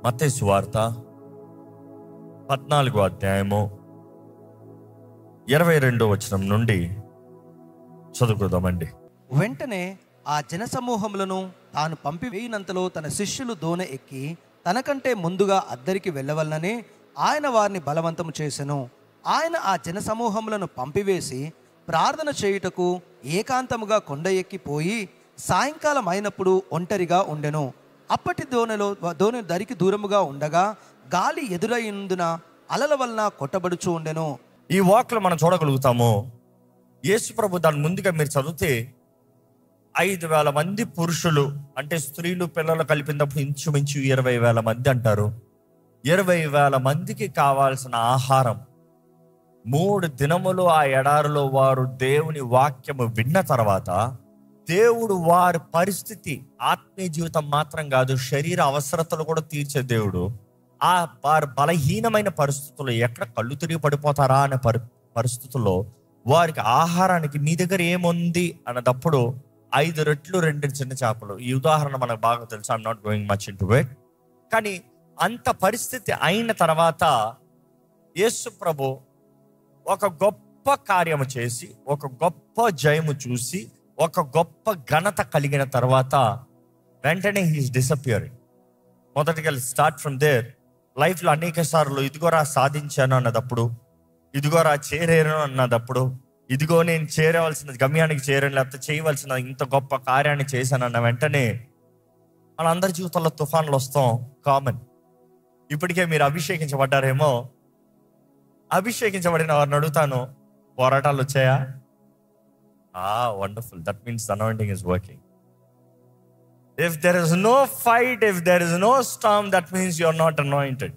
మత్తయి సువార్త 14వ అధ్యాయము 22వ వచనం నుండి చదువుకుందామండి. వెంటనే ఆ జనసమూహములను తాను పంపివేయినంతలో తన శిష్యులు దోణి ఎక్కి తనకంటే ముందుగా అద్దరికి వెళ్ళవలనని ఆయన వారిని బలవంతము చేసెను. ఆయన ఆ జనసమూహములను పంపివేసి ప్రార్థన చేయుటకు ఏకాంతముగా కొండ ఎక్కిపోయి సాయంకాలం అయినప్పుడు ఒంటరిగా ఉండెను. అప్పటి దోణి దరికి దూరముగా ఉండగా గాలి ఎదురైనందున అలల వలన కొట్టబడుచూ ఉండెను. ఈ వాక్లో మనం చూడగలుగుతాము, యేసు ప్రభు దాని ముందుగా మీరు చదివితే 5,000 మంది పురుషులు, అంటే స్త్రీలు పిల్లలు కలిపినప్పుడు ఇంచుమించు 20,000 మంది అంటారు. 20,000 మందికి కావాల్సిన ఆహారం 3 దినములు ఆ ఎడారిలో వారు దేవుని వాక్యము విన్న తర్వాత దేవుడు వారి పరిస్థితి, ఆత్మీయ జీవితం మాత్రం కాదు, శరీర అవసరతలు కూడా తీర్చే దేవుడు ఆ వారి బలహీనమైన పరిస్థితుల్లో ఎక్కడ కళ్ళు తిరిగి పడిపోతారా అనే పరిస్థితుల్లో వారికి ఆహారానికి మీ దగ్గర ఏముంది అన్నదప్పుడు 5 రొట్టెలు 2 చిన్న చేపలు. ఈ ఉదాహరణ మనకు బాగా తెలుసు. I'm not going much into it. కానీ అంత పరిస్థితి అయిన తర్వాత యేసు ప్రభు ఒక గొప్ప కార్యము చేసి, ఒక గొప్ప జయము చూసి, ఒక గొప్ప ఘనత కలిగిన తర్వాత వెంటనే హీఈస్ డిసపియరింగ్. మొదటిగా స్టార్ట్ ఫ్రమ్ దేర్. లైఫ్లో అనేక సార్లు ఇదిగోరా సాధించాను అన్నదప్పుడు, ఇదిగోరా చేరాను అన్నదప్పుడు, ఇదిగో నేను చేరవలసిన గమ్యానికి చేరాను, లేకపోతే చేయవలసిన ఇంత గొప్ప కార్యాన్ని చేశాను అన్న వెంటనే మనందరి జీవితంలో తుఫాన్లు వస్తాం కామన్. ఇప్పటికే మీరు అభిషేకించబడ్డారేమో. అభిషేకించబడిన వారిని అడుగుతాను, పోరాటాలు వచ్చాయా? Wonderful. That means the anointing is working. If there is no fight, if there is no storm, that means you are not anointed.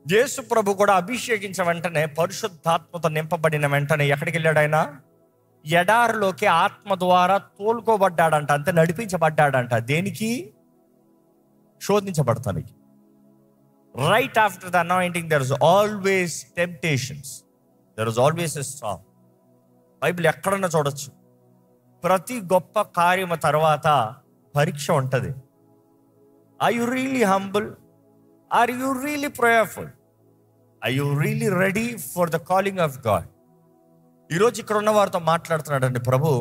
యేసు ప్రభు కూడా అభిషేకించిన వెంటనే, పరిశుద్ధాత్మతో నింపబడిన వెంటనే ఎక్కడికి వెళ్ళాడు ఆయన? ఎడారిలోకి ఆత్మ ద్వారా తోలుకోబడ్డాడంట, అంతే, నడిపించబడ్డాడంట. దేనికి? శోధించబడతానికి. Right after the anointing there is always temptations, there is always a storm. Bible ఎక్కడన్నా చూడొచ్చు, ప్రతి గొప్ప కార్యము తర్వాత పరీక్ష ఉంటుంది. Are you really humble? Are you really prayerful? Are you really ready for the calling of God? ఈరోజు ఇక్కడ ఉన్న వారితో మాట్లాడుతున్నాడండి ప్రభు.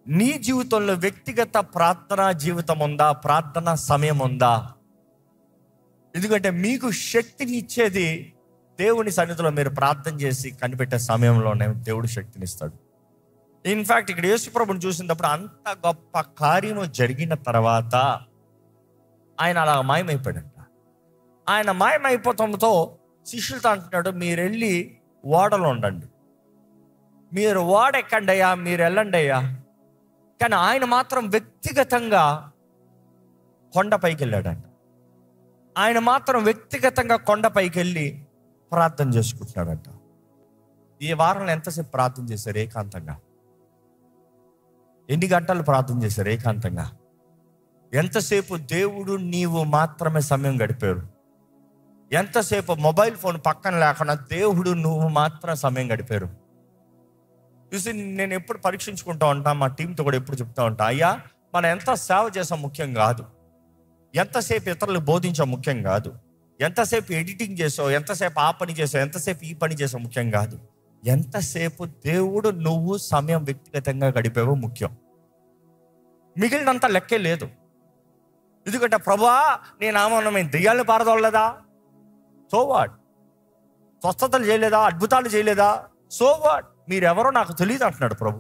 నీ జీవితంలో వ్యక్తిగత ప్రార్థనా జీవితం ఉందా? ప్రార్థనా సమయం ఉందా? ఎందుకంటే మీకు శక్తిని ఇచ్చేది దేవుని సన్నిధిలో మీరు ప్రార్థన చేసి కనిపెట్టే సమయంలోనే దేవుడు శక్తిని ఇస్తాడు. ఇన్ఫ్యాక్ట్ ఇక్కడ యేసు ప్రభుని చూసినప్పుడు అంత గొప్ప కార్యము జరిగిన తర్వాత ఆయన అలా మాయమైపోయాడంట. ఆయన మాయమైపోవడంతో శిష్యులతో అంటున్నాడు, మీరు వెళ్ళి ఓడలో ఉండండి, మీరు ఓడ ఎక్కండి అయ్యా, మీరు వెళ్ళండి అయ్యా. కానీ ఆయన మాత్రం వ్యక్తిగతంగా కొండపైకి వెళ్ళాడంట. ఆయన మాత్రం వ్యక్తిగతంగా కొండపైకి వెళ్ళి ప్రార్థన చేసుకుంటున్నాడంట. ఈ వారంలో ఎంతసేపు ప్రార్థన చేశారు ఏకాంతంగా? ఎన్ని గంటలు ప్రార్థన చేశారు ఏకాంతంగా? ఎంతసేపు దేవుడు నీవు మాత్రమే సమయం గడిపారు? ఎంతసేపు మొబైల్ ఫోన్ పక్కన లేకుండా దేవుడు నువ్వు మాత్రం సమయం గడిపారు? చూసి నేను ఎప్పుడు పరీక్షించుకుంటా ఉంటా, మా టీంతో కూడా ఎప్పుడు చెప్తా ఉంటా, అయ్యా మనం ఎంత సేవ చేసాం ముఖ్యం కాదు, ఎంతసేపు ఇతరులకు బోధించాం ముఖ్యం కాదు, ఎంతసేపు ఎడిటింగ్ చేసావు, ఎంతసేపు ఆ పని చేసావు, ఎంతసేపు ఈ పని చేసావు ముఖ్యం కాదు, ఎంతసేపు దేవుడు నువ్వు సమయం వ్యక్తిగతంగా గడిపావో ముఖ్యం. మిగిలినంత లెక్కే లేదు. ఎందుకంటే ప్రభువా నేను ఆమోనమైన దెయ్యాలను పారదోలేదా? So what? స్వస్థతలు చేయలేదా? అద్భుతాలు చేయలేదా? So what? మీరెవరో నాకు తెలియదు అంటున్నాడు ప్రభు.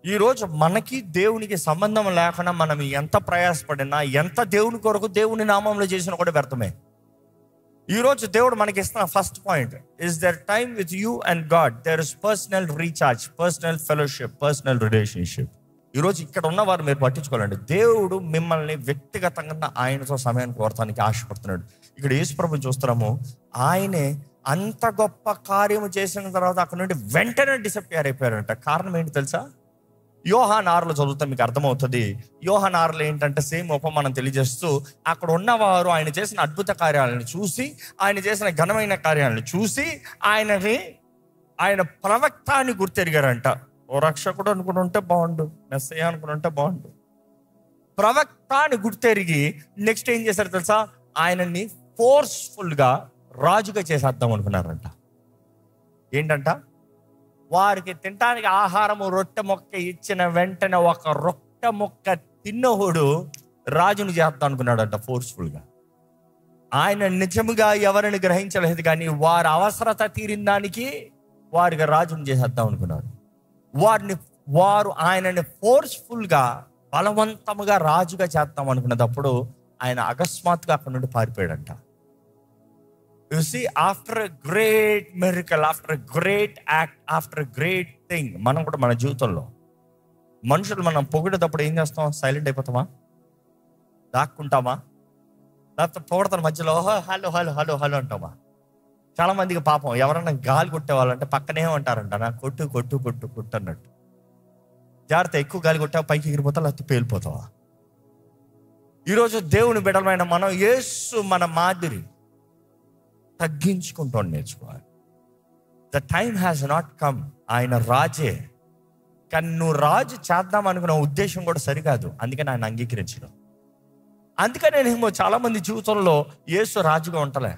ఈరోజు మనకి దేవునికి సంబంధం లేకుండా మనం ఎంత ప్రయాసపడినా, ఎంత దేవుని కొరకు దేవుని నామంలో చేసినా కూడా వ్యర్థమే. ఈరోజు దేవుడు మనకి ఇస్తున్న first point is the time with you and God. There is personal recharge, personal fellowship, personal relationship. ఈరోజు ఇక్కడ ఉన్నవారు మీరు పట్టించుకోవాలండి, దేవుడు మిమ్మల్ని వ్యక్తిగతంగా ఆయనతో సమయాన్ని కోరటానికి ఆశపడుతున్నాడు. ఇక్కడ యేసు ప్రభుని చూస్తున్నాము, ఆయనే అంత గొప్ప కార్యము చేసిన తర్వాత అక్కడ నుండి వెంటనే డిసప్పియర్ అయిపోయారంట. కారణం ఏంటి తెలుసా? యోహాను 6లో చదువుతా మీకు అర్థమవుతుంది. యోహాను 6లో ఏంటంటే సేమ్ ఉపమానం తెలియజేస్తూ, అక్కడ ఉన్నవారు ఆయన చేసిన అద్భుత కార్యాలను చూసి, ఆయన చేసిన ఘనమైన కార్యాలను చూసి ఆయన ప్రవక్త అని గుర్తెరిగారంట. ఓ రక్షకుడు అనుకుని ఉంటే బాగుండు, మెస్సయ్య అనుకుని ఉంటే బాగుండు. ప్రవక్త అని గుర్తెరిగి నెక్స్ట్ ఏం చేశారు తెలుసా? ఆయనని ఫోర్స్ఫుల్గా రాజుగా చేసేద్దాం అనుకున్నారంట. ఏంటంట? వారికి తినడానికి ఆహారము రొట్టె మొక్క ఇచ్చిన వెంటనే ఒక రొట్టె మొక్క తిన్నోడు రాజుని చేద్దాం అనుకున్నాడంట ఫోర్స్ఫుల్గా. ఆయన నిజముగా ఎవరిని గ్రహించలేదు, కానీ వారి అవసరత తీరిన దానికి వారికి రాజుని చేసేద్దాం అనుకున్నారు. వారు ఆయనని ఫోర్స్ఫుల్గా బలవంతముగా రాజుగా చేద్దాం అనుకున్నప్పుడు ఆయన అకస్మాత్తుగా అక్కడి నుండి పారిపోయాడంట. You see, after a great miracle, after a great act, after a great thing, మనం కూడా మన జీవితంలో మనుషులు మనం పొగిడేటప్పుడు ఏం చేస్తాం? సైలెంట్ అయిపోతామా? దాక్కుంటామా? లేకపోతే పొగడతాం మధ్యలో హలో హలో హలో హలో అంటామా? చాలా మందికి పాపం ఎవరన్నా గాలి కొట్టేవాళ్ళంటే పక్కనే ఉంటారంట, నా కొట్టు కొట్టు కొట్టు కొట్టు అన్నట్టు. జాగ్రత్త, ఎక్కువ గాలి కొట్టావా పైకి ఎగిరిపోతావు, లేకపోతే పేలిపోతావా? ఈరోజు దేవుని బిడ్డలమైన మనం యేసు మన మాదిరి తగ్గించుకుంటూ నేర్చుకోవాలి. The time has not come. ఆయన రాజే, కానీ నువ్వు రాజు చేద్దాం అనుకున్న ఉద్దేశం కూడా సరికాదు, అందుకని ఆయన అంగీకరించడం. అందుకనే నేను చాలా మంది జీవితంలో యేసు రాజుగా ఉంటలే.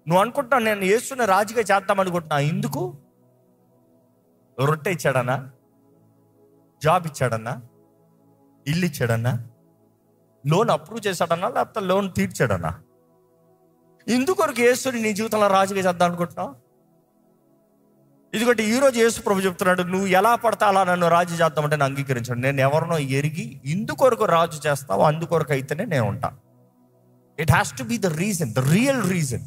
నువ్వు అనుకుంటున్నావు నేను యేసుని రాజుగా చేద్దాం అనుకుంటున్నా. ఎందుకు? రొట్టె ఇచ్చాడన్నా, జాబ్ ఇచ్చాడన్నా, ఇల్లు ఇచ్చాడన్నా, లోన్ అప్రూవ్ చేశాడన్నా, లేకపోతే లోన్ తీర్చాడన్నా? ఇందుకొరకు యేసుని నీ జీవితంలో రాజుగా చేద్దాం అనుకుంటున్నావు? ఇదిగోటి ఈరోజు యేసు ప్రభు చెప్తున్నాడు, నువ్వు ఎలా పడతా అలా నన్ను రాజు చేద్దామంటే నేను అంగీకరించాను. నేను ఎవరినో ఎరిగి ఇందుకొరకు రాజు చేస్తావు, అందుకొరకు అయితేనే నేను ఉంటా. It has to be the reason, the real reason,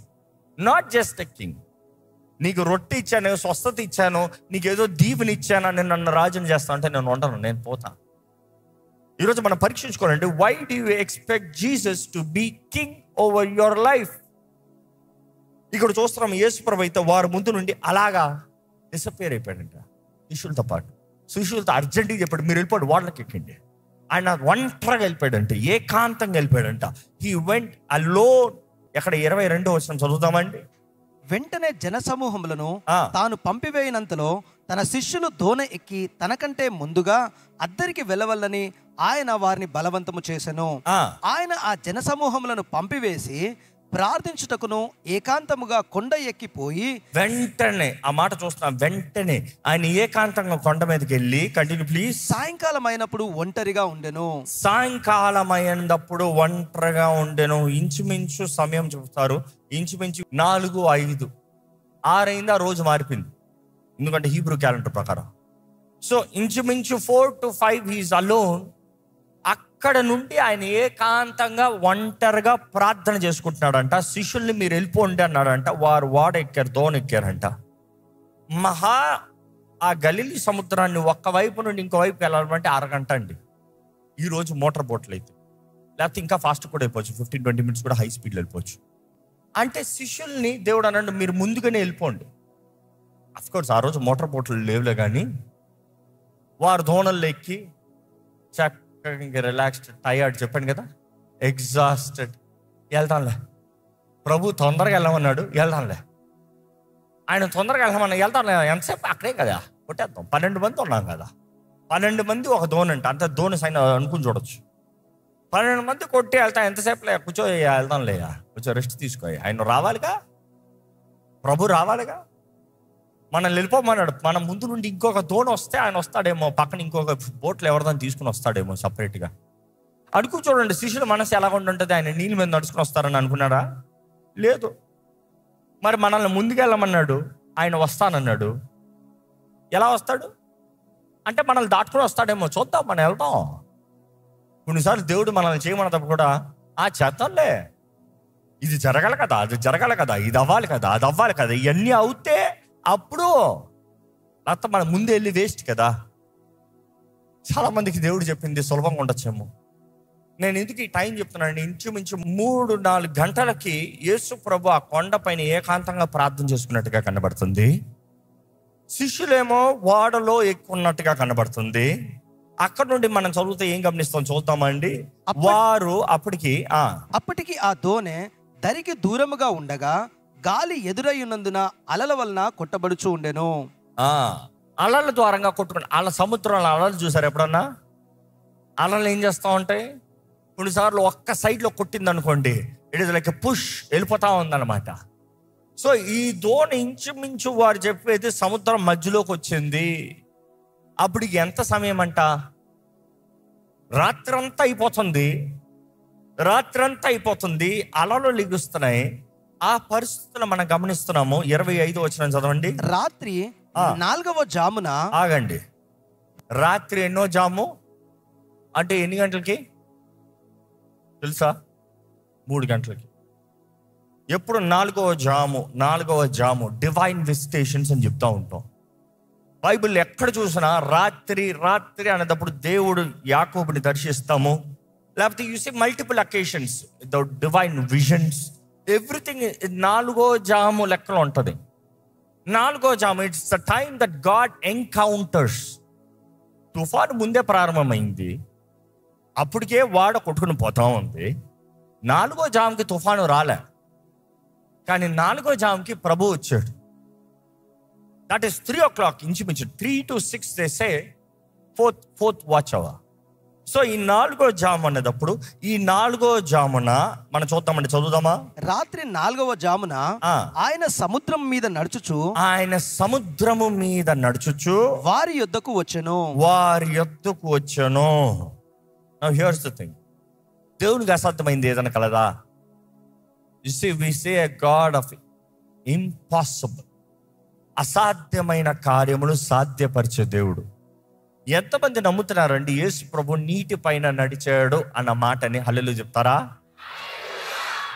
not just a king. నీకు రొట్టె ఇచ్చాను, స్వస్థత ఇచ్చాను, నీకేదో దీవెని ఇచ్చాను, నేను నన్ను రాజుని చేస్తా అంటే నేను ఉండను, నేను పోతా. ఈరోజు మనం పరీక్షించుకోవాలంటే, why do you expect Jesus to be king over your life? ఇక్కడ చూస్తున్నాం యేసు ప్రభు అయితే వారి ముందు నుండి అలాగా డిసప్పేర్ అయిపోయాడంట శిష్యులతో పాటు. శిష్యులతో అర్జెంటుగా చెప్పాడు, మీరు వెళ్ళిపోయాడు, వాటర్కి ఎక్కండి. ఆయన ఒంటరిగా వెళ్ళిపోయాడంట, ఏకాంతంగా వెళ్ళిపోయాడంట. He went alone. ఎక్కడ 22వ వచనం చదువుతామండి. వెంటనే జనసమూహములను తాను పంపివేయినంతలో తన శిష్యులు దోణి ఎక్కి తనకంటే ముందుగా అద్దరికి వెళ్ళవల్లని ఆయన వారిని బలవంతము చేసెను. ఆయన ఆ జనసమూహములను పంపివేసి ప్రార్థించుటకును ఏకాంతముగా కొండ ఎక్కిపోయి, వెంటనే ఆ మాట చూస్తున్నాం, వెంటనే ఆయన ఏకాంతంగా కొండ మీదకి వెళ్ళి, కంటిన్యూ ప్లీజ్. సాయంకాలం అయినప్పుడు ఒంటరిగా ఉండెను. సాయంకాలం అయినప్పుడు ఒంటరిగా ఉండెను. ఇంచుమించు సమయం చెప్తారు, ఇంచుమించు 4, 5, 6 అయింది. ఆ రోజు మారిపోయింది, ఎందుకంటే హీబ్రూ క్యాలెండర్ ప్రకారం. సో ఇంచుమించు 4 to 5 హీస్ అలోన్. అక్కడ నుండి ఆయన ఏకాంతంగా ఒంటరిగా ప్రార్థన చేసుకుంటున్నాడంట. శిష్యుల్ని మీరు వెళ్ళిపోండి అన్నాడంట. వారు వాడ ఎక్కారు, దోణి ఎక్కారంట. ఆ గలిలీ సముద్రాన్ని ఒక్కవైపు నుండి ఇంకో వైపు వెళ్ళాలంటే 1 గంట అండి. ఈరోజు మోటార్ బోట్లు అయితే, లేకపోతే ఇంకా ఫాస్ట్ కూడా అయిపోవచ్చు, 15-20 minutes కూడా హై స్పీడ్లో వెళ్ళిపోవచ్చు. అంటే శిష్యుల్ని దేవుడు అన్నాడు, మీరు ముందుగానే వెళ్ళిపోండి. అఫ్కోర్స్ ఆ రోజు మోటార్ బోట్లు లేవులే, కానీ వారు దోణల్లో ఎక్కి చక్కగా రిలాక్స్డ్, టైర్డ్, చెప్పాను కదా, ఎగ్జాస్టెడ్, వెళ్తానులే. ప్రభు తొందరగా వెళ్ళమన్నాడు, వెళ్తానులే. ఆయన తొందరగా వెళ్ళమన్నా, వెళ్తానులే. ఎంతసేపు అక్కడే కదా, కొట్టేద్దాం. 12 మంది ఉన్నాం కదా, 12 మంది ఒక దోణి అంట, అంత దోణి సైన్ అనుకుని చూడొచ్చు. 12 మంది కొట్టి వెళ్తాం, ఎంతసేపులే, కూర్చో, వెళ్తానులే, కొంచెం రెస్ట్ తీసుకో. ఆయన రావాలిగా, ప్రభు రావాలిగా. మనం వెళ్ళిపోమన్నాడు. మన ముందు నుండి ఇంకొక దోణి వస్తే ఆయన వస్తాడేమో, పక్కన ఇంకొక బోట్లు ఎవరిదాన్ని తీసుకుని వస్తాడేమో సపరేట్గా. అడుగు చూడండి, శిష్యుల మనసు ఎలా ఉంటుంది, ఆయన నీళ్ళ మీద నడుచుకుని వస్తారని అనుకున్నాడా? లేదు. మరి మనల్ని ముందుకెళ్ళమన్నాడు, ఆయన వస్తానన్నాడు. ఎలా వస్తాడు అంటే మనల్ని దాటుకుని వస్తాడేమో, చూద్దాం, మనం వెళ్తాం. కొన్నిసార్లు దేవుడు మనల్ని చేయమన్నప్పుడు కూడా చేద్దాంలే, ఇది జరగాలి కదా, అది జరగాలి కదా, ఇది అవ్వాలి కదా, అది అవ్వాలి కదా, ఇవన్నీ అవుతే అప్పుడు అంత మన ముందు వెళ్ళి వేస్ట్ కదా. చాలా మందికి దేవుడు చెప్పింది సులభంగా ఉండొచ్చేమో. నేను ఎందుకు ఈ టైం చెప్తున్నాను, ఇంచుమించు 3-4 గంటలకి యేసు ప్రభు ఆ కొండ పైన ఏకాంతంగా ప్రార్థన చేసుకున్నట్టుగా కనబడుతుంది. శిష్యులేమో వాడలో ఎక్కున్నట్టుగా కనబడుతుంది. అక్కడ నుండి మనం చదివితే ఏం గమనిస్తాం చూద్దామండి. వారు అప్పటికి ఆ దోణె దరికి దూరముగా ఉండగా గాలి ఎదురయ్యున్నందున అలల వలన కొట్టబడుచు ఉండెను. అలల ద్వారంగా కొట్టుకుని, అలా సముద్రంలో అలలు చూసారు ఎప్పుడన్నా? అలలు ఏం చేస్తూ ఉంటాయి? కొన్నిసార్లు ఒక్క సైడ్లో కొట్టింది అనుకోండి, ఇట్ ఇస్ లైక్ పుష్ వెళ్ళిపోతా ఉందన్నమాట. సో ఈ దోణి ఇంచుమించు వారు చెప్పేది సముద్రం మధ్యలోకి వచ్చింది. అప్పుడు ఎంత సమయం అంట? రాత్రంతా అయిపోతుంది. అలలు లిగుస్తున్నాయి. ఆ పరిస్థితులు మనం గమనిస్తున్నాము. 25 వచనం చదవండి. రాత్రి 4వ జామున, ఆగండి, రాత్రి ఎన్నో జాము అంటే ఎన్ని గంటలకి తెలుసా? 3 గంటలకి. ఎప్పుడు 4వ జాము డివైన్ విజిటేషన్స్ అని చెప్తా ఉంటాం. బైబిల్ ఎక్కడ చూసినా రాత్రి అనేటప్పుడు దేవుడు యాకోబుని దర్శిస్తాము. లేకపోతే you see multiple occasions the divine visions, everything 4వ జాము లెక్కలో ఉంటుంది. 4వ జాము it's the time that God encounters. తుఫాను ముందే ప్రారంభమైంది, అప్పటికే వాడ కొట్టుకుని పోతా ఉంది. 4వ జాముకి తుఫాను రాలే, కానీ 4వ జాముకి ప్రభు వచ్చాడు. దట్ ఈస్ 3 o'clock, ఇంచుమించు 3 to 6 they say fourth watch hour. So ఈ 4వ జాము అనేటప్పుడు ఈ 4వ జామున మనం చూద్దామండి, చదువుదామా? రాత్రి 4వ జామున ఆయన సముద్రము మీద నడుచుచు వారి యొద్దకు వచ్చెను. Now here's the thing. దేవునికి అసాధ్యమైంది ఏదైనా కలదా? You see, we say a God of impossible. అసాధ్యమైన కార్యములు సాధ్యపరిచే దేవుడు. ఎంతమంది నమ్ముతున్నారండి యేసు ప్రభు నీటి పైన నడిచాడు అన్న మాటని? హల్లెలూయా చెప్తారా?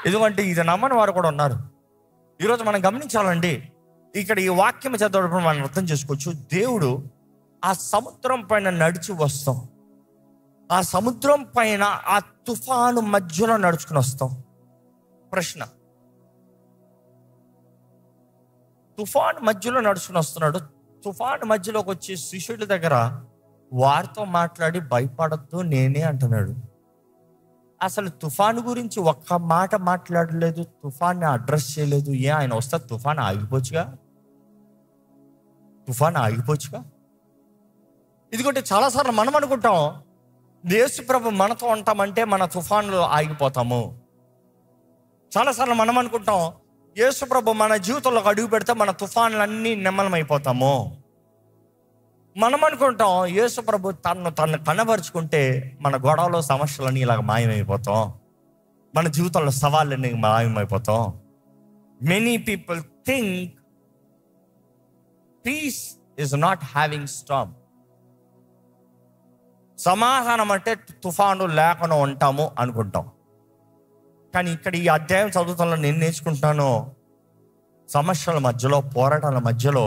ఎందుకంటే ఇది నమ్మని వారు కూడా ఉన్నారు. ఈరోజు మనం గమనించాలండి, ఇక్కడ ఈ వాక్యం చదవడం మనం అర్థం చేసుకోవచ్చు. దేవుడు ఆ సముద్రం పైన నడిచి వస్తాం, ఆ సముద్రం పైన ఆ తుఫాను మధ్యలో నడుచుకుని వస్తాం. ప్రశ్న, తుఫాను మధ్యలో నడుచుకుని వస్తున్నాడు. తుఫాను మధ్యలోకి వచ్చి శిష్యుల దగ్గర వారితో మాట్లాడి భయపడద్దు నేనే అంటున్నాడు. అసలు తుఫాను గురించి ఒక్క మాట మాట్లాడలేదు, తుఫాన్ని అడ్రస్ చేయలేదు. ఆయన వస్తే తుఫాను ఆగిపోవచ్చుగా. ఇదిగోటి చాలాసార్లు మనం అనుకుంటాం యేసు ప్రభు మనతో ఉంటామంటే మన తుఫాన్లు ఆగిపోతాము. చాలాసార్లు మనం అనుకుంటాం యేసు ప్రభు మన జీవితంలో అడుగు పెడితే మన తుఫాన్లన్నీ నిమ్మలమైపోతాము. మనం అనుకుంటాం యేసు ప్రభు తను కనబరుచుకుంటే మన గొడవలో సమస్యలన్నీ ఇలాగ మాయమైపోతాం, మన జీవితంలో సవాళ్ళన్నీ మాయమైపోతాం. Many people think peace is not having storm. సమాధానం అంటే తుఫాను లేకుండా ఉంటాము అనుకుంటాం. కానీ ఇక్కడ ఈ అధ్యాయం చదువుతంలో నేను నేర్చుకుంటున్నాను, సమస్యల మధ్యలో, పోరాటాల మధ్యలో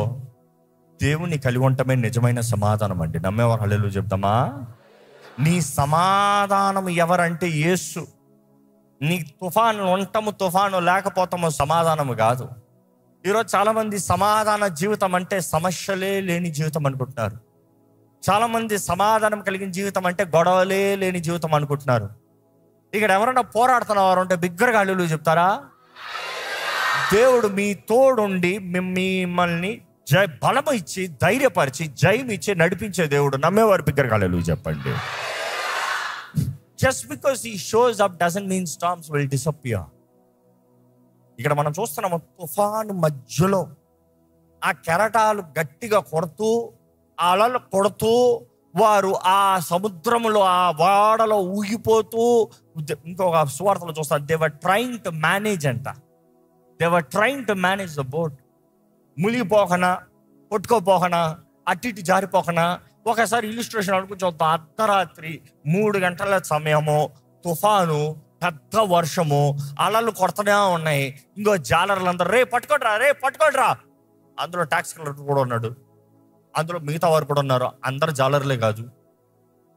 దేవుని కలిగి ఉండటమే నిజమైన సమాధానం అండి. నమ్మేవారు హల్లెలూయా చెప్తామా? నీ సమాధానం ఎవరంటే యేసు. నీ తుఫాను ఉంటాము, తుఫాను లేకపోతాము సమాధానము కాదు. ఈరోజు చాలామంది సమాధాన జీవితం అంటే సమస్యలే లేని జీవితం అనుకుంటున్నారు. చాలామంది సమాధానం కలిగిన జీవితం అంటే గొడవలే లేని జీవితం అనుకుంటున్నారు. ఇక్కడ ఎవరైనా పోరాడుతున్నవారు ఉంటే బిగ్గరగా హల్లెలూయా చెప్తారా? దేవుడు మీ తోడుండి మిమ్మల్ని బలము ఇచ్చి, ధైర్యపరిచి, జయం ఇచ్చి నడిపించే దేవుడు. నమ్మేవారు బిగ్గరగా హల్లెలూయా చెప్పండి. Just because he shows up doesn't mean storms will disappear. ఇక్కడ మనం చూస్తున్నాము తుఫాను మధ్యలో ఆ కెరటాలు గట్టిగా కొడుతూ, అలలు కొడుతూ, వారు ఆ సముద్రంలో ఆ వాడలో ఊగిపోతూ, ఇంకొక సువార్తలో చూస్తారు they were trying to manage అంట. They were trying to manage the boat. మునిగిపోకనా, కొట్టుకోపోకనా, అటు ఇటు జారిపోకనా. ఒకసారి ఇల్లుస్ట్రేషన్ అనుకుని చూద్దాం. అర్ధరాత్రి 3 గంటల సమయము, తుఫాను, పెద్ద వర్షము, అలలు కొడుతూనే ఉన్నాయి. ఇంకో జాలర్లు అందరూ రే పట్టుకోడ్రా. అందులో ట్యాక్స్ కలెక్టర్ కూడా ఉన్నాడు, అందులో మిగతా వారు కూడా ఉన్నారు. అందరు జాలర్లే కాదు,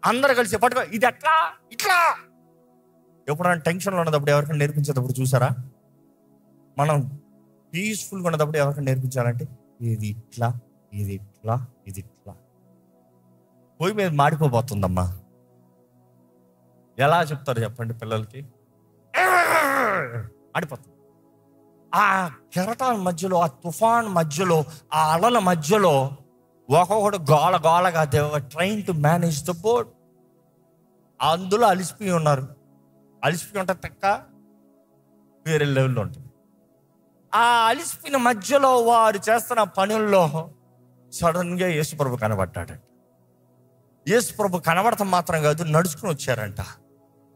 అందరు కలిసి పట్టుకో, ఇది ఎట్లా ఇట్లా. ఎప్పుడైనా టెన్షన్లో ఉన్నప్పుడు ఎవరికైనా నేర్పించేటప్పుడు చూసారా? మనం పీస్ఫుల్గా ఉన్నప్పుడు ఎవరికైనా నేర్పించాలంటే ఇది ఇట్లా, ఇది ఇట్లా, ఇది ఇట్లా. పొయ్యి మీద మాడిపోతుందమ్మా, ఎలా చెప్తారు చెప్పండి పిల్లలకి? ఆడిపోతుంది. ఆ కెరటాల మధ్యలో, ఆ తుఫాన్ మధ్యలో, ఆ అలల మధ్యలో ఒక్కొక్కడు గోలగా they were trying to manage the boat. అందులో అలిసిపోయి ఉన్నారు. అలిసిపోయి ఉంటే తక్క వేరే లెవెల్లో ఉంటుంది. ఆ అలిసిపోయిన మధ్యలో వారు చేస్తున్న పనుల్లో సడన్గా యేసుప్రభు కనబడ్డాడంట. యేసుప్రభు కనబడటం మాత్రం కాదు, నడుచుకుని వచ్చారంట.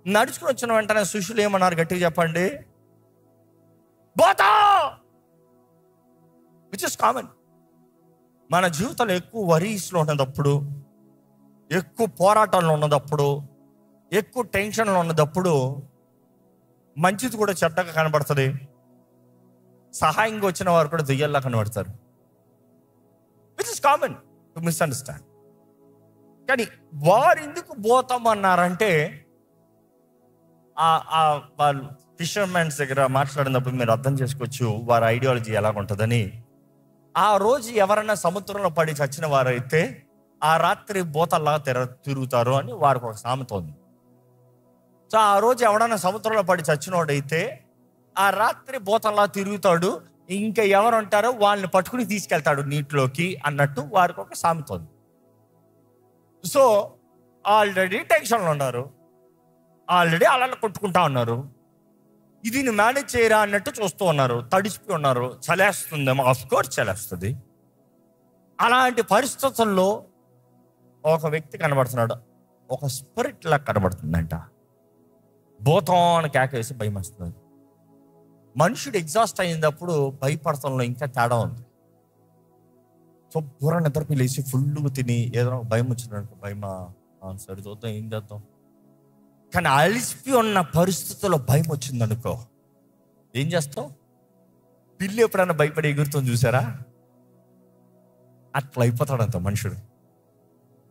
నడుచుకుని వచ్చిన వెంటనే శిష్యులు ఏమన్నారు? గట్టిగా చెప్పండి, పోతా. Which is common. మన జీవితంలో ఎక్కువ వరీస్లో ఉన్నదప్పుడు, ఎక్కువ పోరాటాల్లో ఉన్నదప్పుడు, ఎక్కువ టెన్షన్లో ఉన్నదప్పుడు మంచిది కూడా చెడ్డగా కనబడుతుంది. సహాయంగా వచ్చిన వారు కూడా దెయ్యాల్లా కనబడతారు. Which is common to misunderstand. కానీ వారు ఎందుకు పోతామన్నారంటే, వాళ్ళు ఫిషర్మెన్స్ దగ్గర మాట్లాడినప్పుడు మీరు అర్థం చేసుకోవచ్చు వారి ఐడియాలజీ ఎలాగుంటుందని. ఆ రోజు ఎవరైనా సముద్రంలో పడి చచ్చిన వారైతే ఆ రాత్రి బోతల్లా తిరుగుతారు అని వారికి ఒక సామెత ఉంది. సో ఆ రోజు ఎవడన్నా సముద్రంలో పడి చచ్చినోడైతే ఆ రాత్రి బోతల్లా తిరుగుతాడు, ఇంకా ఎవరు ఉంటారో వాళ్ళని పట్టుకుని తీసుకెళ్తాడు నీటిలోకి అన్నట్టు వారికి ఒక సామెత ఉంది. సో ఆల్రెడీ టెన్షన్లో ఉన్నారు, ఆల్రెడీ అలా కొట్టుకుంటా ఉన్నారు. ఇది మేనేజ్ చేయరా అన్నట్టు చూస్తూ ఉన్నారు, తడిసిపోయి ఉన్నారు. చలేస్తుందేమో, ఆఫ్కోర్స్ చలేస్తుంది. అలాంటి పరిస్థితుల్లో ఒక వ్యక్తి కనబడుతున్నాడు, ఒక స్పిరిట్ లా కనబడుతుందంట. భూతాన్ని కేకేసి భయం వస్తుంది. మనుషుడు ఎగ్జాస్ట్ అయినప్పుడు భయపడతంలో ఇంకా తేడా ఉంది. సో బుర్ర నిద్రపి లేచి ఫుల్గా తిని ఏదో భయం వచ్చినట్టు, భయమా సరి చూద్దాం, ఏం చేద్దాం. కానీ అలిసిపి ఉన్న పరిస్థితుల్లో భయం వచ్చిందనుకో, ఏం చేస్తావు? పిల్లి ఎప్పుడైనా భయపడి ఎగురుతుంది చూసారా? అట్లా అయిపోతాడంత మనుషుడు.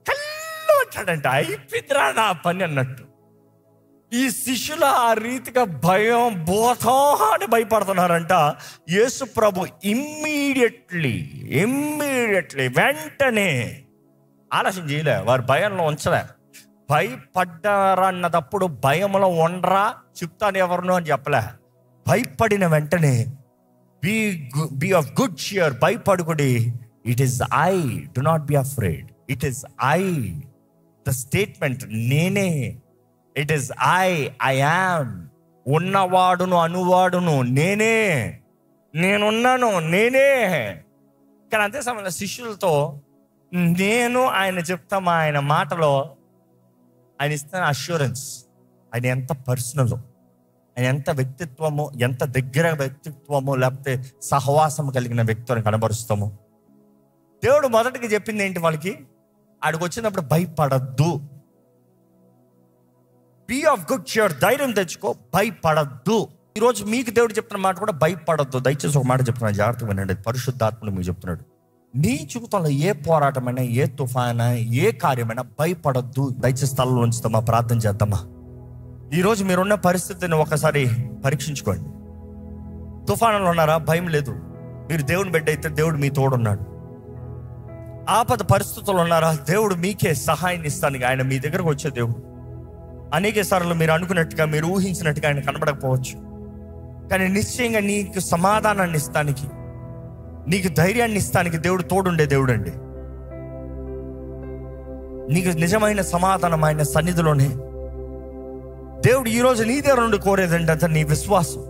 కళ్ళు అంటాడంట, అయిపోయిందిరా నా పని అన్నట్టు. ఈ శిష్యులు ఆ రీతిగా భయం భూతం అని భయపడుతున్నారంట. యేసు ప్రభు ఇమ్మీడియట్లీ వెంటనే ఆలస్యం చేయలే, వారు భయంలో ఉంచలే. భయపడ్డారన్నదప్పుడు భయంలో ఉండరా, చెప్తాను ఎవరినో అని చెప్పలే. భయపడిన వెంటనే బీ ఆఫ్ గుడ్ షియర్, భయపడుకుడి. It is I, do not be afraid. It is I, the statement నేనే. ఇట్ ఈస్ ఐ యామ్, ఉన్నవాడును అనువాడును నేనే, నేనున్నాను నేనే. కానీ అంతే సమయంలో శిష్యులతో నేను ఆయన చెప్తామా, ఆయన మాటలో ఆయన ఇస్తున్న అష్యూరెన్స్, ఆయన ఎంత పర్సనల్, ఆయన ఎంత వ్యక్తిత్వము, ఎంత దగ్గర వ్యక్తిత్వము, లేకపోతే సహవాసం కలిగిన వ్యక్తులను కనబరుస్తాము. దేవుడు మొదటికి చెప్పింది ఏంటి వాళ్ళకి? ఆడికి వచ్చినప్పుడు భయపడద్దు, బీ ఆఫ్ గుడ్ షియర్, ధైర్యం తెచ్చుకో, భయపడద్దు. ఈరోజు మీకు దేవుడు చెప్తున్న మాట కూడా భయపడద్దు. దయచేసి ఒక మాట చెప్తున్నాను, జాగ్రత్తగా వినండి. పరిశుద్ధాత్ముడు మీకు చెప్తున్నాడు, నీ జీవితంలో ఏ పోరాటమైనా, ఏ తుఫానా, ఏ కార్యమైనా భయపడద్దు. దయచేసి స్థలంలో ఉంచుతామా, ప్రార్థన చేద్దామా. ఈరోజు మీరున్న పరిస్థితిని ఒకసారి పరీక్షించుకోండి. తుఫానులో ఉన్నారా? భయం లేదు. మీరు దేవుని బిడ్డ అయితే దేవుడు మీ తోడున్నాడు. ఆపద పరిస్థితుల్లో ఉన్నారా? దేవుడు మీకే సహాయాన్ని ఇస్తానికి ఆయన మీ దగ్గరకు వచ్చే దేవుడు. అనేక సార్లు మీరు అనుకున్నట్టుగా, మీరు ఊహించినట్టుగా ఆయన కనబడకపోవచ్చు, కానీ నిశ్చయంగా నీకు సమాధానాన్ని ఇస్తానికి, నీకు ధైర్యాన్ని ఇస్తానికి దేవుడు తోడుండే దేవుడు అండి. నీకు నిజమైన సమాధానం ఆయన సన్నిధిలోనే. దేవుడు ఈరోజు నీ దగ్గర నుండి కోరేదంటే అతను నీ విశ్వాసం.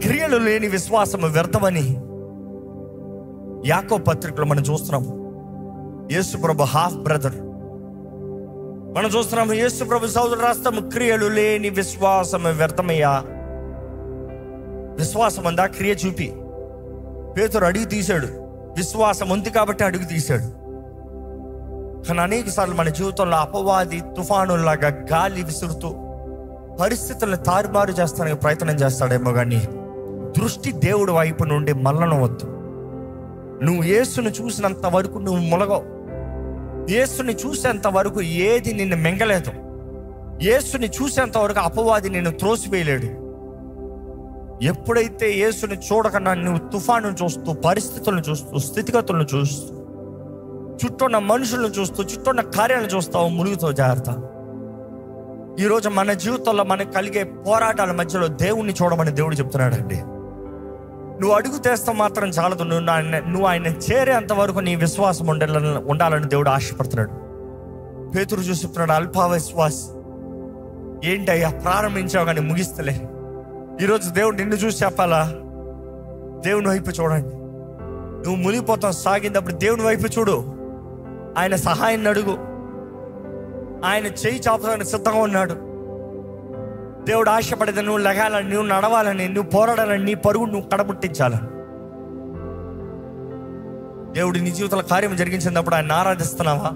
క్రియలు లేని విశ్వాసం వ్యర్థమని యాకోబు పత్రికలో మనం చూస్తున్నాము. యేసు ప్రభు హాఫ్ బ్రదర్ మనం చూస్తున్నాము. యేసు ప్రభు సోదరుడు రాస్తాము, క్రియలు లేని విశ్వాసం వ్యర్థమయ్యా. విశ్వాసం అందా? క్రియ చూపి. పేతురు అడుగు తీశాడు, విశ్వాసం ఉంది కాబట్టి అడుగు తీశాడు. కానీ అనేక సార్లు మన జీవితంలో అపవాది తుఫానులాగా గాలి విసురుతూ పరిస్థితులను తారుమారు చేస్తానికి ప్రయత్నం చేస్తాడేమో, కానీ దృష్టి దేవుడి వైపు నుండి మళ్ళనవద్దు. నువ్వు యేసును చూసినంత వరకు నువ్వు మొలగవు. యేసుని చూసేంత వరకు ఏది నిన్ను మింగలేదు. యేసుని చూసేంత వరకు అపవాది నిన్ను త్రోసివేయలేడు. ఎప్పుడైతే యేసుని చూడకుండా నువ్వు తుఫాను చూస్తూ, పరిస్థితులను చూస్తూ, స్థితిగతులను చూస్తూ, చుట్టూన్న మనుషులను చూస్తూ, చుట్టూన్న కార్యాలను చూస్తావు, మురుగుతో జాగ్రత్త. ఈరోజు మన జీవితంలో మనకు కలిగే పోరాటాల మధ్యలో దేవుణ్ణి చూడమని దేవుడు చెప్తున్నాడండి. నువ్వు అడుగు తెస్తా మాత్రం చాలదు, నువ్వు ఆయన చేరేంత వరకు నీ విశ్వాసం ఉండాలని దేవుడు ఆశపడుతున్నాడు. పేతురు చూసి చెప్తున్నాడు, అల్ప విశ్వాస్, ఏంటయ్యా ప్రారంభించావు కానీ ముగిస్తలే. ఈరోజు దేవుడు నిన్ను చూసి చెప్పాలా, దేవుని వైపు చూడండి. నువ్వు మునిగిపోతావు సాగినప్పుడు దేవుని వైపు చూడు, ఆయన సహాయాన్ని అడుగు. ఆయన చేయి చాపడానికి సిద్ధంగా ఉన్నాడు. దేవుడు ఆశపడేది నువ్వు లెగాలని, నువ్వు నడవాలని, నువ్వు పోరాడాలని, నీ పరుగు నువ్వు కడముట్టించాలని. దేవుడు నీ జీవితంలో కార్యం జరిగించినప్పుడు ఆయన ఆరాధిస్తున్నావా?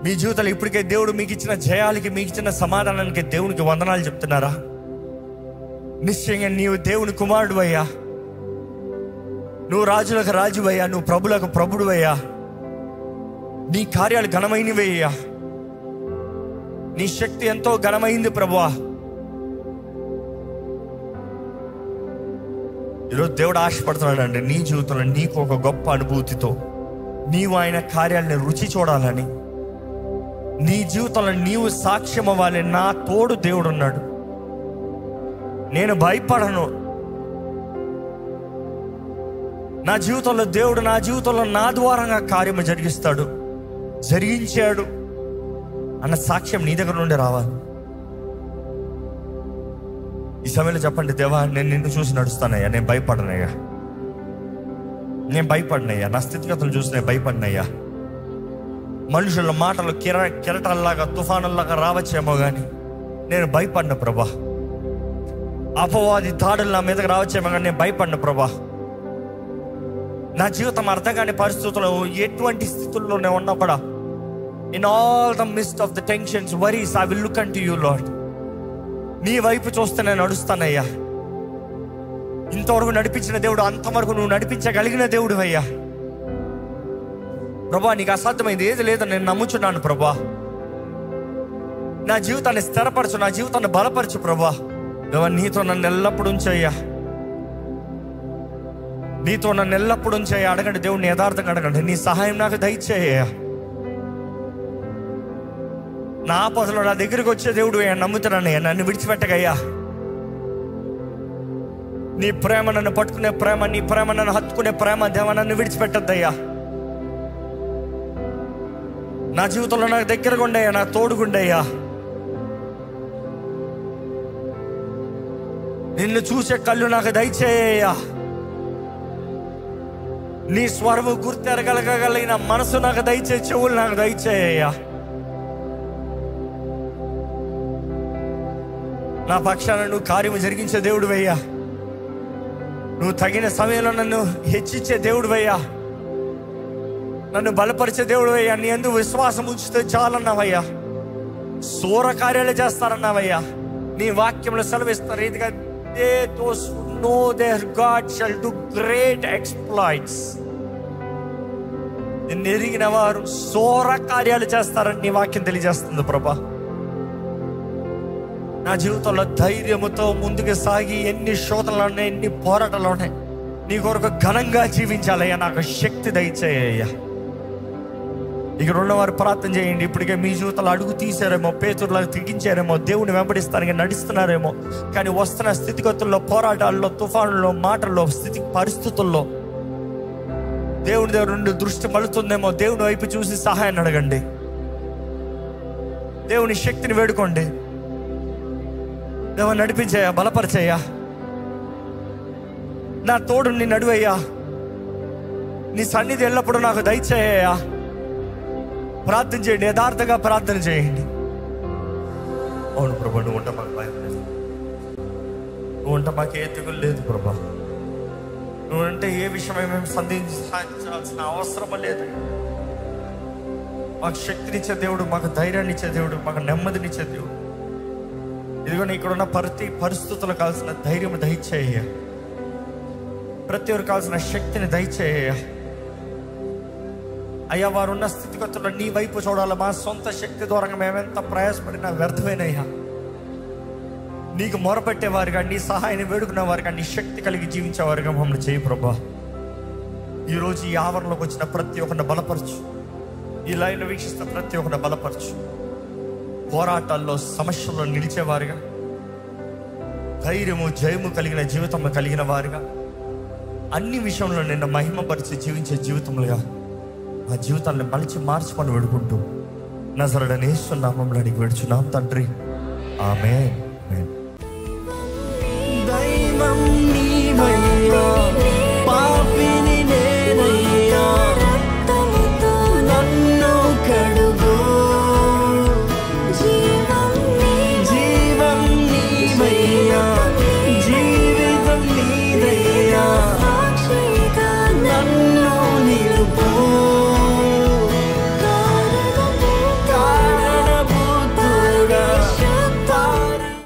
మీ జీవితంలో ఇప్పటికే దేవుడు మీకు ఇచ్చిన జయాలకి, మీకు ఇచ్చిన సమాధానానికి దేవునికి వందనాలు చెప్తున్నారా? నిశ్చయంగా నీవు దేవుని కుమారుడు అయ్యా, నువ్వు రాజులకు రాజు అయ్యా, నువ్వు ప్రభులకు ప్రభుడు అయ్యా. నీ కార్యాలు ఘనమైనవి అయ్యా, నీ శక్తి ఎంతో ఘనమైంది ప్రభువా. ఈరోజు దేవుడు ఆశపడుతున్నాడండి నీ జీవితంలో నీకు ఒక గొప్ప అనుభూతితో నీవు ఆయన కార్యాలని రుచి చూడాలని, నీ జీవితంలో నీవు సాక్ష్యం అవ్వాలి. నా తోడు దేవుడు ఉన్నాడు, నేను భయపడను. నా జీవితంలో దేవుడు నా జీవితంలో నా ద్వారంగా కార్యము జరిగిస్తాడు, జరిగించాడు అన్న సాక్ష్యం నీ దగ్గర నుండి రావాలి. ఈ సమయంలో చెప్పండి, దేవా నేను నిన్ను చూసి నడుస్తానయ్యా, నేను భయపడనయ్యా, నేను భయపడినయ్యా, నా స్థితిగతులు చూసి నేను భయపడినయ్యా. మనుషుల మాటలు కెరటాల్లాగా తుఫానుల్లాగా రావచ్చేమో కానీ నేను భయపడిన ప్రభా. అపవాది దాడులు నా మీదకి రావచ్చేమో కానీ నేను భయపడిన ప్రభా. నా జీవితం అర్థం కాని పరిస్థితుల్లో ఎటువంటి స్థితుల్లో నేను ఉన్నా కూడా, in all the mist of the tensions, worries, I will look unto you Lord. నీ వైపు చూస్తే నేను నడుస్తానయ్యా. ఇంతవరకు నడిపించిన దేవుడు అంతవరకు నువ్వు నడిపించగలిగిన దేవుడు అయ్యా. ప్రభా నీకు అసాధ్యమైంది ఏది లేదని నేను నమ్ముచున్నాను ప్రభా. నా జీవితాన్ని స్థిరపరచు, నా జీవితాన్ని బలపరచు ప్రభా. నీతో నన్ను ఎల్లప్పుడూ ఉంచయ్యా, నీతో నన్ను ఎల్లప్పుడూ ఉంచయ్యా. అడగండి దేవుడిని, యథార్థంగా అడగండి, నీ సహాయం నాకు దయచేయ్యా. నా ఆపదలో నా దగ్గరికి వచ్చే దేవుడు అయ్యా, నమ్ముతున్నానయ్యా, నన్ను విడిచిపెట్టగయ్యా. నీ ప్రేమ నన్ను పట్టుకునే ప్రేమ, నీ ప్రేమ నన్ను హత్తుకునే ప్రేమ దేవ నన్ను విడిచిపెట్టద్దయ్యా. నా జీవితంలో నాకు దగ్గరగా ఉండయ్యా, నా తోడుగుండయ్యా. నిన్ను చూసే కళ్ళు నాకు దయచేయ్యా. నీ స్వరము గుర్తెరగలగలిగిన మనసు నాకు దయచే, చెవులు నాకు దయచేయ్యా. నా పక్షాన నువ్వు కార్యము జరిగించే దేవుడు అయ్యా. నువ్వు తగిన సమయంలో నన్ను హెచ్చించే దేవుడు అయ్యా, నన్ను బలపరిచే దేవుడు అయ్యా. నీ యందు విశ్వాసం ఉంచితే చాలన్నావయ్యా. సూర కార్యాలు చేస్తారన్నావయ్యా. నీ వాక్యంలో సెలవిస్తారు రీతిగా, those who know their God shall do great exploits. నిన్ను ఎరిగిన వారు సూర కార్యాలు చేస్తారని నీ వాక్యం తెలియజేస్తుంది ప్రభా. నా జీవితంలో ధైర్యముతో ముందుకు సాగి ఎన్ని శోధనలు ఉన్నాయి, ఎన్ని పోరాటాలు ఉన్నాయి, నీ కొరకు ఘనంగా జీవించాలయ్యా. నాకు శక్తి దయచేయ్యా. ఇక్కడ ఉన్నవారు ప్రార్థన చేయండి. ఇప్పటికే మీ జీవితంలో అడుగు తీసారేమో, పేతురులాగా తెగించారేమో, దేవుని వెంబడిస్తానికి నడుస్తున్నారేమో, కానీ వస్తున్న స్థితిగతుల్లో, పోరాటాల్లో, తుఫానుల్లో, మాటల్లో, పరిస్థితుల్లో దేవుని దగ్గర నుండి దృష్టి మలుతుందేమో. దేవుని వైపు చూసి సహాయాన్ని అడగండి, దేవుని శక్తిని వేడుకోండి. దేవుని నడిపించయ్యా, బలపరిచయ్యా, నా తోడు నీ నడువయ్యా, నీ సన్నిధి ఎల్లప్పుడూ నాకు దయచేయ్యా. ప్రార్థన చేయండి, యథార్థంగా ప్రార్థన చేయండి. అవును ప్రభా, నువ్వు ఉంట మాకు భయం లేదు, నువ్వు ఉంట మాకు ఏ తెగులు లేదు ప్రభా. నువ్వు అంటే ఏ విషయమై మేము సందేహించాల్సిన అవసరం లేదు. మాకు శక్తినిచ్చే దేవుడు, మాకు ధైర్యాన్ని ఇచ్చే దేవుడు, మాకు నెమ్మదినిచ్చే దేవుడు. ఇదిగో ఇక్కడున్న ప్రతి పరిస్థితులకు కావాల్సిన ధైర్యం దయచేయ, ప్రతి ఒక్కరికి కావాల్సిన శక్తిని దయచేయ అయ్యా. వారు ఉన్న స్థితిగతుల్లో నీ వైపు చూడాలి. మా సొంత శక్తి ద్వారా మేమెంత ప్రయాసపడినా వ్యర్థమైనయ్యా. నీకు మొరపెట్టేవారుగా, నీ సహాయాన్ని వేడుకునేవారుగా, నీ శక్తి కలిగి జీవించేవారుగా మమ్మల్ని చేయి ప్రభా. ఈరోజు ఈ ఆవరణలోకి వచ్చిన ప్రతి ఒక్కరిని బలపరచు, ఈ లైన్లో వీక్షిస్తున్న ప్రతి ఒక్కరిని బలపరచు. పోరాటాల్లో, సమస్యల్లో నిలిచేవారుగా, ధైర్యము జయము కలిగిన జీవితం కలిగిన వారుగా, అన్ని విషయంలో నిన్న మహిమపరిచి జీవించే జీవితములుగా ఆ జీవితాన్ని మలిచి మార్చుకొని వేడుకుంటూ నజరేయుడైన యేసు నామములో అడిగి వేడుచున్నాం తండ్రి, ఆమేన్. దైవం నీవయ్యా